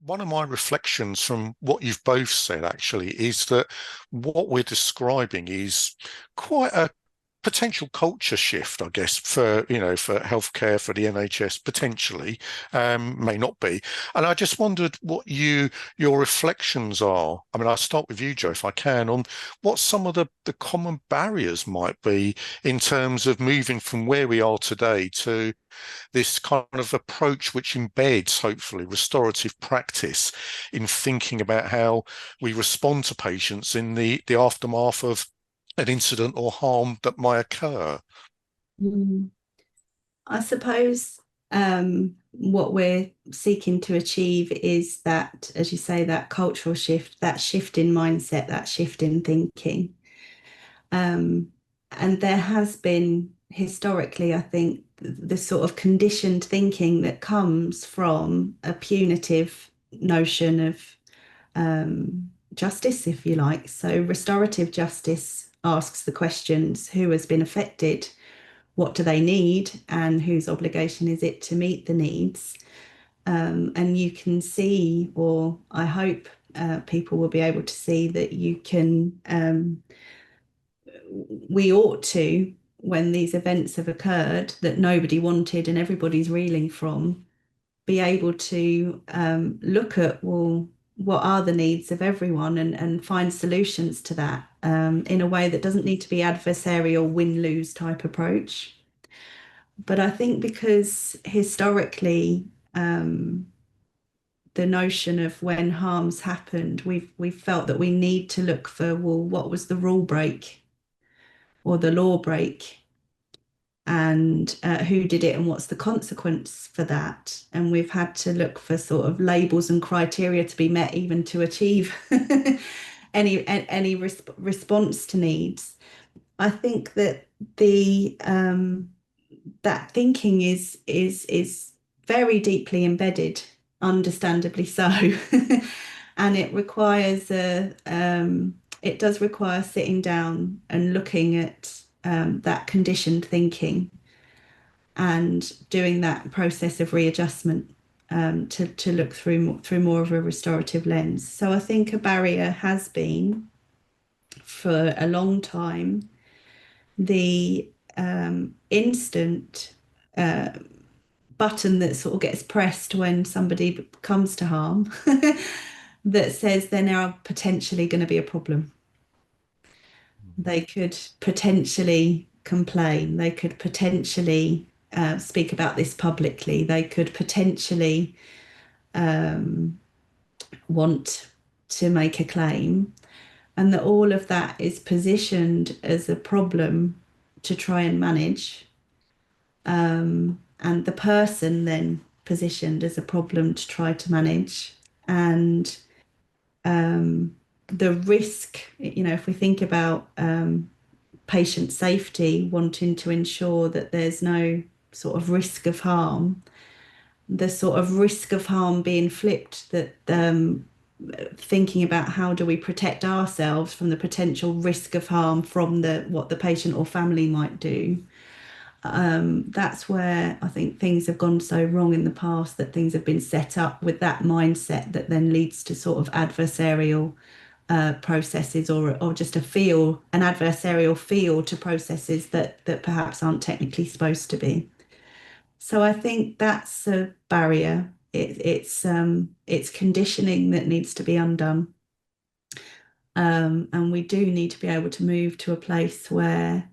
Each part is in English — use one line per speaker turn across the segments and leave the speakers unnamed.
one of my reflections from what you've both said actually is that what we're describing is quite a potential culture shift, I guess, for for healthcare, for the NHS, potentially, may not be. And I just wondered what your reflections are. I mean, I'll start with you, Joe, if I can, on what some of the common barriers might be in terms of moving from where we are today to this kind of approach which embeds, hopefully, restorative practice in thinking about how we respond to patients in the aftermath of an incident or harm that might occur.
Mm. I suppose what we're seeking to achieve is that, as you say, that cultural shift, that shift in mindset, that shift in thinking. Um, and there has been historically, I think, the sort of conditioned thinking that comes from a punitive notion of justice, if you like. So restorative justice asks the questions: who has been affected? What do they need? And whose obligation is it to meet the needs? And you can see, or I hope people will be able to see that you can, we ought to, when these events have occurred that nobody wanted and everybody's reeling from, be able to look at, well, what are the needs of everyone, and find solutions to that in a way that doesn't need to be adversarial, win-lose type approach. But I think because historically, the notion of when harm's happened, we've felt that we need to look for, well, what was the rule break or the law break, and who did it and what's the consequence for that? And we've had to look for sort of labels and criteria to be met even to achieve any response to needs. I think that the that thinking is very deeply embedded, understandably so, and it does require sitting down and looking at that conditioned thinking and doing that process of readjustment to look through more of a restorative lens. So I think a barrier has been for a long time the instant button that sort of gets pressed when somebody comes to harm that says they're now potentially going to be a problem. They could potentially complain. They could potentially speak about this publicly. They could potentially want to make a claim, and that all of that is positioned as a problem to try and manage, and the person then positioned as a problem to try to manage. And the risk, if we think about patient safety, wanting to ensure that there's no sort of risk of harm, the sort of risk of harm being flipped, that thinking about how do we protect ourselves from the potential risk of harm from what the patient or family might do. That's where I think things have gone so wrong in the past, that things have been set up with that mindset that then leads to sort of adversarial processes, or just an adversarial feel to processes that perhaps aren't technically supposed to be. So I think that's a barrier. It's conditioning that needs to be undone. And we do need to be able to move to a place where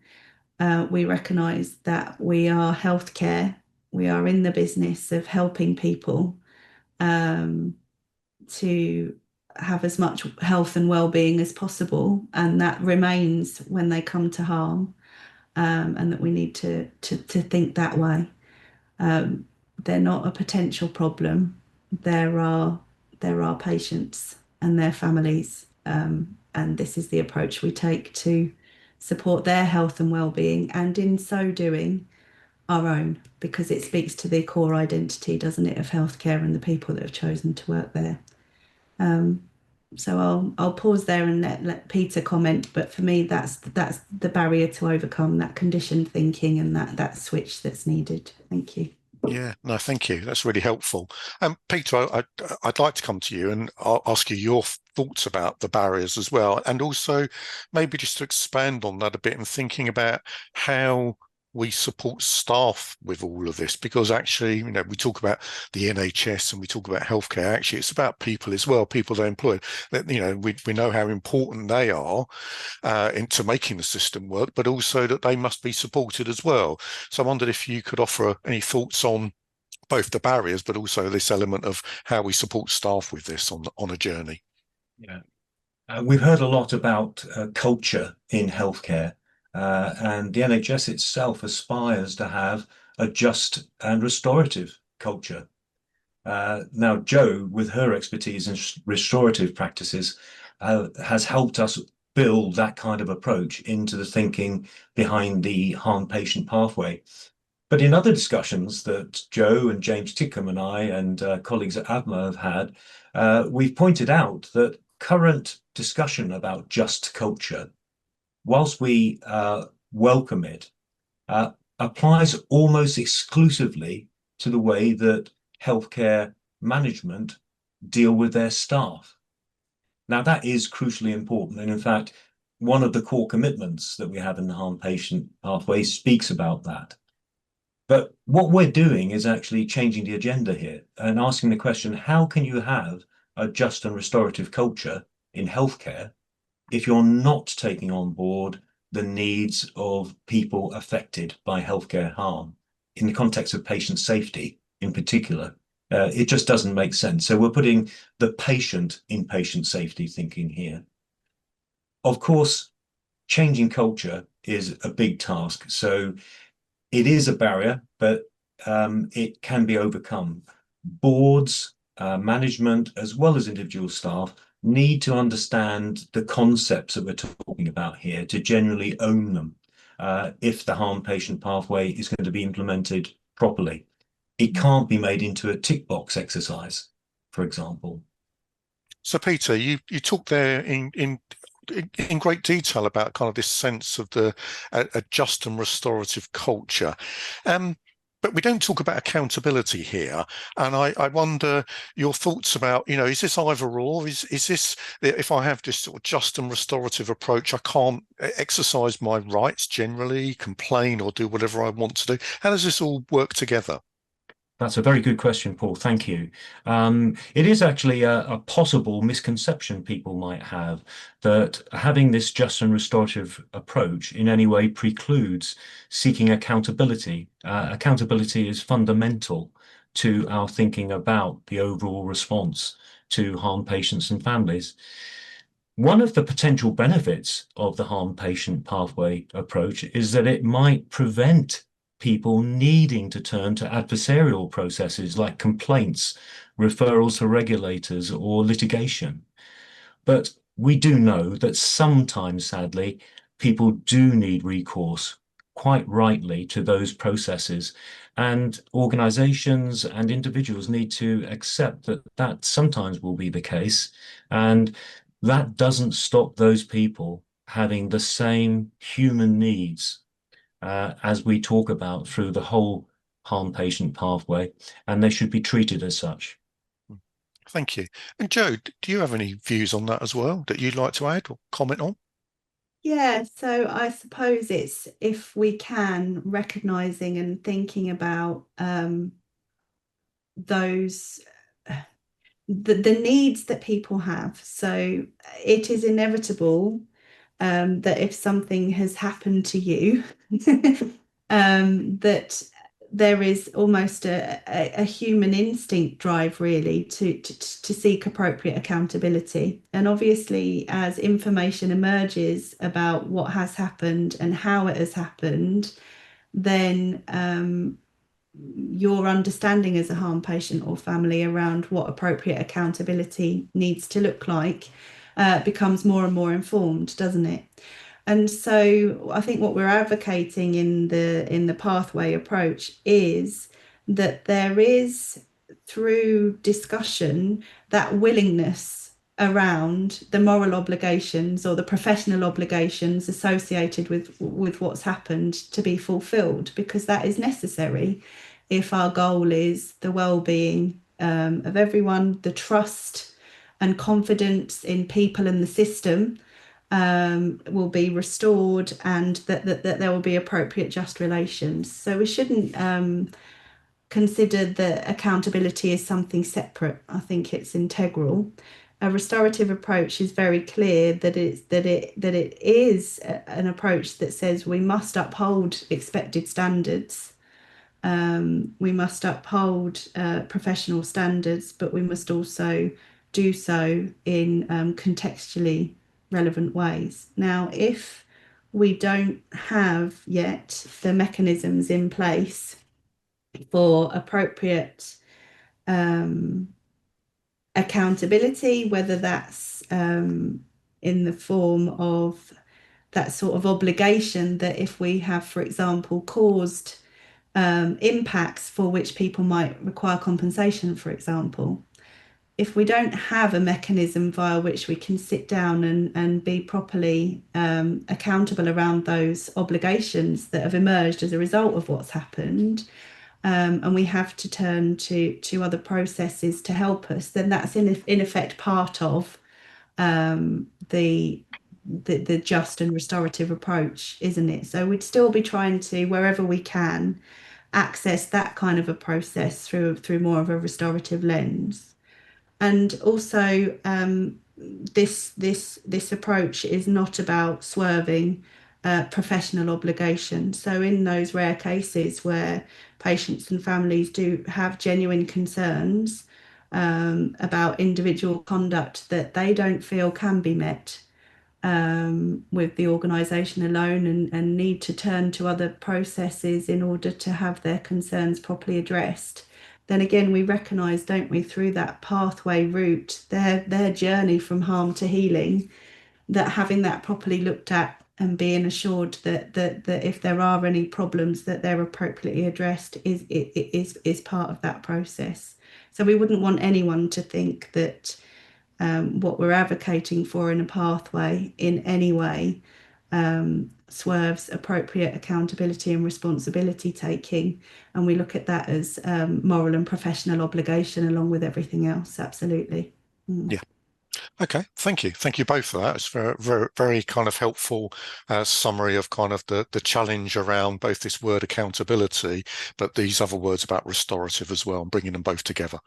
we recognise that we are healthcare. We are in the business of helping people to have as much health and well-being as possible, and that remains when they come to harm, and that we need to think that way. They're not a potential problem. There are patients and their families, and this is the approach we take to support their health and well-being, and in so doing, our own, because it speaks to the core identity, doesn't it, of healthcare and the people that have chosen to work there. So I'll pause there and let Peter comment. But for me, that's the barrier to overcome, that conditioned thinking and that switch that's needed. Thank you.
Yeah, no, thank you. That's really helpful. Peter, I'd like to come to you and I'll ask you your thoughts about the barriers as well, and also maybe just to expand on that a bit and thinking about how we support staff with all of this, because actually, we talk about the NHS and we talk about healthcare. Actually, it's about people as well, people they employ. That we know how important they are into making the system work, but also that they must be supported as well. So I wondered if you could offer any thoughts on both the barriers, but also this element of how we support staff with this on a journey.
Yeah. We've heard a lot about culture in healthcare, and the NHS itself aspires to have a just and restorative culture. Now, Jo, with her expertise in restorative practices, has helped us build that kind of approach into the thinking behind the harm patient pathway. But in other discussions that Jo and James Tickham and I and colleagues at AVMA have had, we've pointed out that current discussion about just culture, whilst we welcome it, applies almost exclusively to the way that healthcare management deal with their staff. Now, that is crucially important. And in fact, one of the core commitments that we have in the harm patient pathway speaks about that. But what we're doing is actually changing the agenda here and asking the question, how can you have a just and restorative culture in healthcare if you're not taking on board the needs of people affected by healthcare harm in the context of patient safety in particular? It just doesn't make sense. So we're putting the patient in patient safety thinking here. Of course, changing culture is a big task. So it is a barrier, but it can be overcome. Boards, management, as well as individual staff need to understand the concepts that we're talking about here to generally own them if the harm patient pathway is going to be implemented properly. It can't be made into a tick box exercise, for example.
So, Peter, you talked there in great detail about kind of this sense of a just and restorative culture. But we don't talk about accountability here. And I wonder your thoughts about, is this either or? Is this, if I have this sort of just and restorative approach, I can't exercise my rights generally, complain or do whatever I want to do? How does this all work together?
That's a very good question, Paul. Thank you. It is actually a possible misconception people might have that having this just and restorative approach in any way precludes seeking accountability. Accountability is fundamental to our thinking about the overall response to harm patients and families. One of the potential benefits of the harm patient pathway approach is that it might prevent people needing to turn to adversarial processes like complaints, referrals to regulators, or litigation. But we do know that sometimes, sadly, people do need recourse, quite rightly, to those processes. And organizations and individuals need to accept that that sometimes will be the case. And that doesn't stop those people having the same human needs as we talk about through the whole harm patient pathway, and they should be treated as such.
Thank you. And Jo, do you have any views on that as well that you'd like to add or comment on?
Yeah, so I suppose it's if we can recognizing and thinking about those the needs that people have. So it is inevitable that if something has happened to you, that there is almost a human instinct drive really to seek appropriate accountability. And obviously, as information emerges about what has happened and how it has happened, then your understanding as a harm patient or family around what appropriate accountability needs to look like becomes more and more informed, doesn't it? And so I think what we're advocating in the pathway approach is that there is, through discussion, that willingness around the moral obligations or the professional obligations associated with what's happened to be fulfilled, because that is necessary. if our goal is the well-being of everyone, the trust and confidence in people and the system will be restored, and that there will be appropriate just relations. So we shouldn't consider that accountability is something separate. I think it's integral. A restorative approach is very clear that it is an approach that says we must uphold expected standards. We must uphold professional standards, but we must also do so in contextually relevant ways. Now, if we don't have yet the mechanisms in place for appropriate accountability, whether that's in the form of that sort of obligation that if we have, for example, caused impacts for which people might require compensation, for example, if we don't have a mechanism via which we can sit down and be properly accountable around those obligations that have emerged as a result of what's happened, and we have to turn to other processes to help us, then that's in effect part of the just and restorative approach, isn't it? So we'd still be trying to, wherever we can, access that kind of a process through more of a restorative lens. And also, this approach is not about swerving professional obligation. So in those rare cases where patients and families do have genuine concerns about individual conduct that they don't feel can be met with the organisation alone, and need to turn to other processes in order to have their concerns properly addressed, then again we recognise, don't we, through that pathway route, their journey from harm to healing, that having that properly looked at and being assured that if there are any problems that they're appropriately addressed is part of that process. So we wouldn't want anyone to think that what we're advocating for in a pathway in any way swerves appropriate accountability and responsibility taking, and we look at that as moral and professional obligation along with everything else. Absolutely.
Yeah. Okay, thank you both for that. It's very kind of helpful summary of kind of the challenge around both this word accountability, but these other words about restorative as well, and bringing them both together.